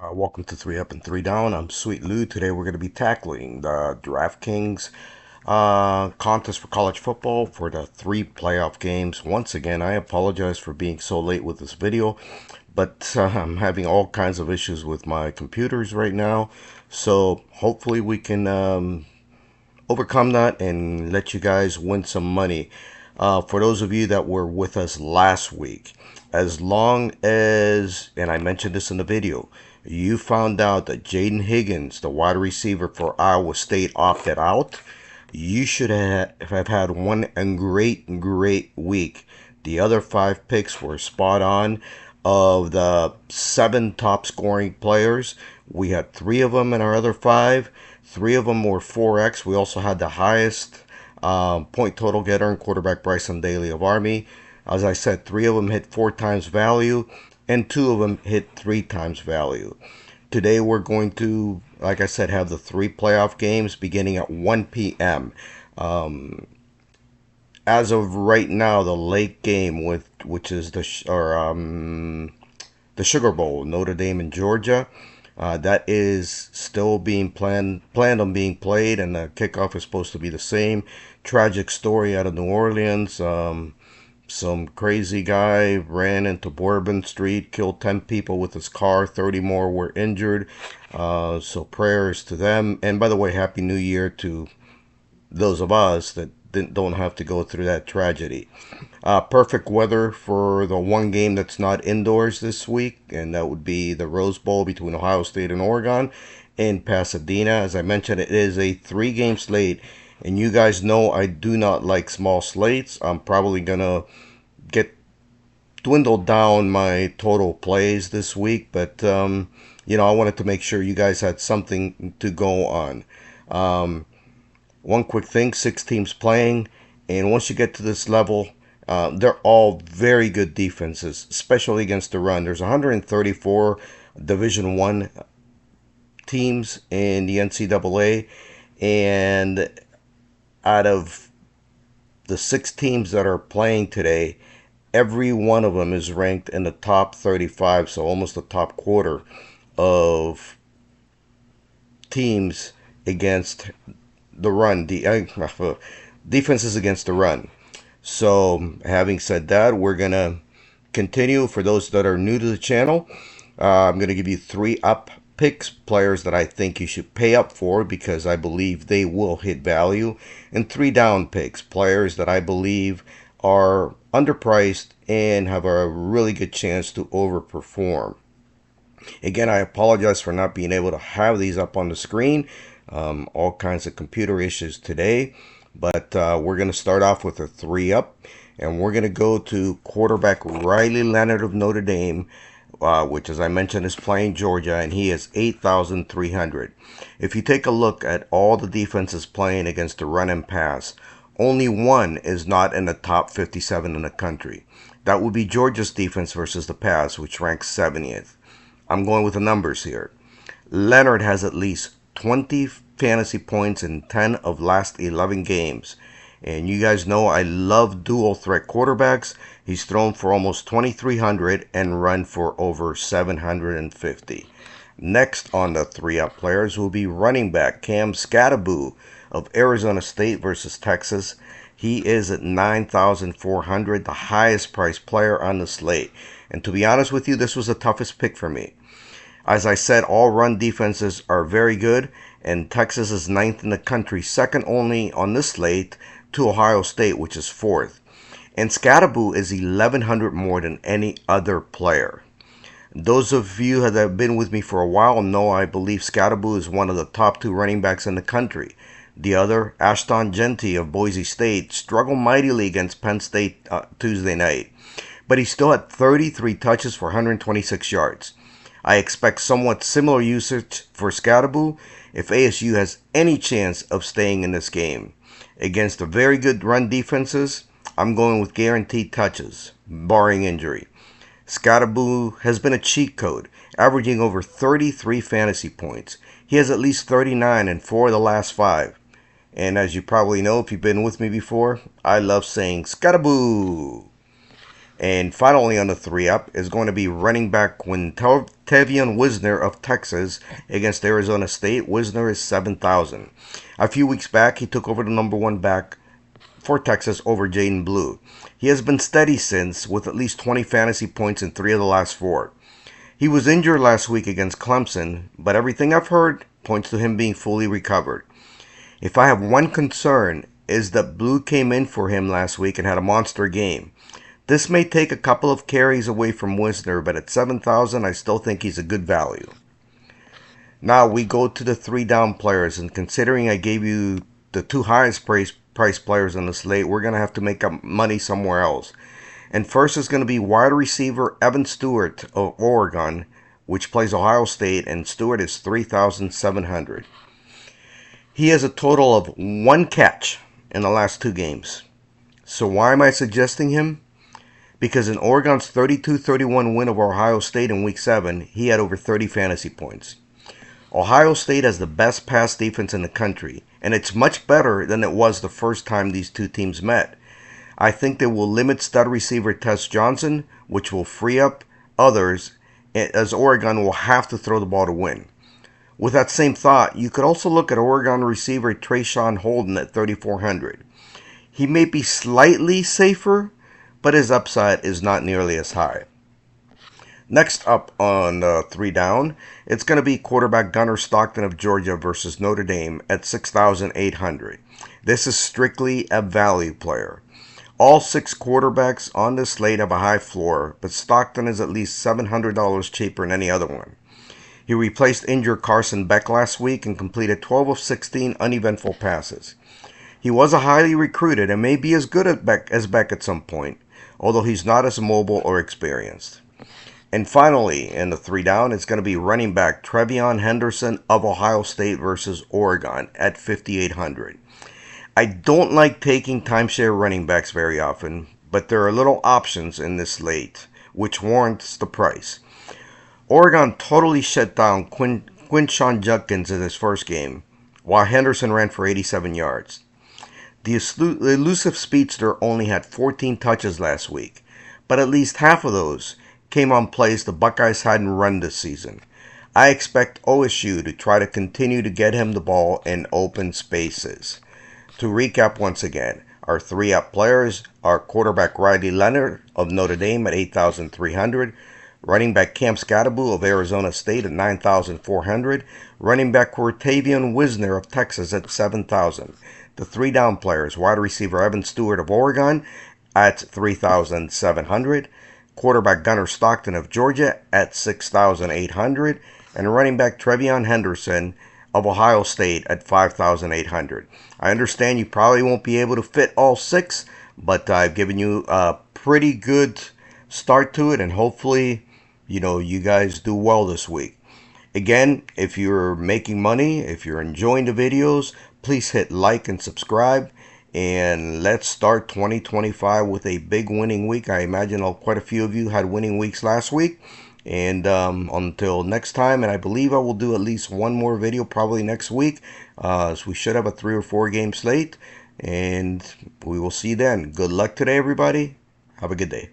Welcome to 3 Up and 3 Down. I'm Sweet Lou. Today we're going to be tackling the DraftKings contest for college football for the 3 playoff games. Once again, I apologize for being so late with this video, but I'm having all kinds of issues with my computers right now. So hopefully we can overcome that and let you guys win some money. For those of you that were with us last week, as long as, and I mentioned this in the video, you found out that Jaden Higgins, the wide receiver for Iowa State, opted out, you should have had one great week. The other 5 picks were spot on. Of the 7 top scoring players, we had 3 of them in our other 5. 3 of them were 4x. We also had the highest point total getter and quarterback Bryson Daly of Army. As I said, 3 of them hit 4 times value, and 2 of them hit 3 times value. Today we're going to, like I said, have the 3 playoff games beginning at 1 p.m. As of right now, the late game which is the Sugar Bowl, Notre Dame and Georgia. That is still being planned on being played, and the kickoff is supposed to be the same. Tragic story out of New Orleans. Some crazy guy ran into Bourbon Street, killed 10 people with his car, 30 more were injured. So prayers to them. And by the way, Happy New Year to those of us that don't have to go through that tragedy. Perfect weather for the one game that's not indoors this week, and that would be the Rose Bowl between Ohio State and Oregon in Pasadena. As I mentioned, it is a 3-game slate, and you guys know I do not like small slates. I'm probably gonna dwindle down my total plays this week, but I wanted to make sure you guys had something to go on. One quick thing, 6 teams playing, and once you get to this level, they're all very good defenses, especially against the run. There's 134 Division I teams in the NCAA, and out of the 6 teams that are playing today, every one of them is ranked in the top 35, so almost the top quarter of teams against the run, defenses against the run. So having said that, we're gonna continue. For those that are new to the channel, I'm gonna give you 3 up picks, players that I think you should pay up for because I believe they will hit value, and 3 down picks, players that I believe are underpriced and have a really good chance to overperform. Again, I apologize for not being able to have these up on the screen. All kinds of computer issues today, but we're going to start off with a 3 up, and we're going to go to quarterback Riley Leonard of Notre Dame, which, as I mentioned, is playing Georgia, and he is 8,300. If you take a look at all the defenses playing against the run and pass, only one is not in the top 57 in the country. That would be Georgia's defense versus the pass, which ranks 70th. I'm going with the numbers here. Leonard has at least 20 fantasy points in 10 of last 11 games. And you guys know I love dual threat quarterbacks. He's thrown for almost 2,300 and run for over 750. Next on the 3-up players will be running back Cam Skattebo of Arizona State versus Texas. He is at 9,400, the highest priced player on the slate. And to be honest with you, this was the toughest pick for me. As I said, all run defenses are very good, and Texas is 9th in the country, second only on this slate to Ohio State, which is 4th. And Skattebo is 1,100 more than any other player. Those of you that have been with me for a while know I believe Skattebo is one of the top 2 running backs in the country. The other, Ashton Jeanty of Boise State, struggled mightily against Penn State Tuesday night, but he still had 33 touches for 126 yards. I expect somewhat similar usage for Skattebo if ASU has any chance of staying in this game. Against the very good run defenses, I'm going with guaranteed touches, barring injury. Skattebo has been a cheat code, averaging over 33 fantasy points. He has at least 39 in 4 of the last 5. And as you probably know, if you've been with me before, I love saying Skattebo. And finally, on the 3-up is going to be running back Quintavion Wisner of Texas against Arizona State. Wisner is 7,000. A few weeks back, he took over the number one back for Texas over Jaden Blue. He has been steady since, with at least 20 fantasy points in 3 of the last 4. He was injured last week against Clemson, but everything I've heard points to him being fully recovered. If I have one concern, is that Blue came in for him last week and had a monster game. This may take a couple of carries away from Wisner, but at 7,000, I still think he's a good value. Now we go to the 3 down players, and considering I gave you the 2 highest price players on the slate, we're going to have to make up money somewhere else. And first is going to be wide receiver Evan Stewart of Oregon, which plays Ohio State, and Stewart is 3,700. He has a total of 1 catch in the last 2 games. So why am I suggesting him? Because in Oregon's 32-31 win over Ohio State in Week 7, he had over 30 fantasy points. Ohio State has the best pass defense in the country, and it's much better than it was the first time these two teams met. I think they will limit stud receiver Tess Johnson, which will free up others, as Oregon will have to throw the ball to win. With that same thought, you could also look at Oregon receiver Trayshawn Holden at 3,400. He may be slightly safer, but his upside is not nearly as high. Next up on 3 down, it's going to be quarterback Gunnar Stockton of Georgia versus Notre Dame at 6,800. This is strictly a value player. All 6 quarterbacks on this slate have a high floor, but Stockton is at least $700 cheaper than any other one. He replaced injured Carson Beck last week and completed 12 of 16 uneventful passes. He was a highly recruited and may be as good as Beck at some point, although he's not as mobile or experienced. And finally, in the 3 down, it's going to be running back Trevion Henderson of Ohio State versus Oregon at 5,800. I don't like taking timeshare running backs very often, but there are little options in this slate, which warrants the price. Oregon totally shut down Quinshon Judkins in his first game, while Henderson ran for 87 yards. The elusive speedster only had 14 touches last week, but at least half of those came on plays the Buckeyes hadn't run this season. I expect OSU to try to continue to get him the ball in open spaces. To recap once again, our 3-up players are quarterback Riley Leonard of Notre Dame at 8,300, running back Cam Scatterbull of Arizona State at 9,400, running back Quintavion Wisner of Texas at 7,000. The 3 down players, wide receiver Evan Stewart of Oregon at 3,700, quarterback Gunnar Stockton of Georgia at 6,800, and running back Trevion Henderson of Ohio State at 5,800. I understand you probably won't be able to fit all 6, but I've given you a pretty good start to it, and hopefully, you guys do well this week. Again, if you're making money, if you're enjoying the videos, please hit like and subscribe. And let's start 2025 with a big winning week. I imagine quite a few of you had winning weeks last week. And until next time, and I believe I will do at least one more video probably next week. So we should have a 3 or 4 game slate. And we will see you then. Good luck today, everybody. Have a good day.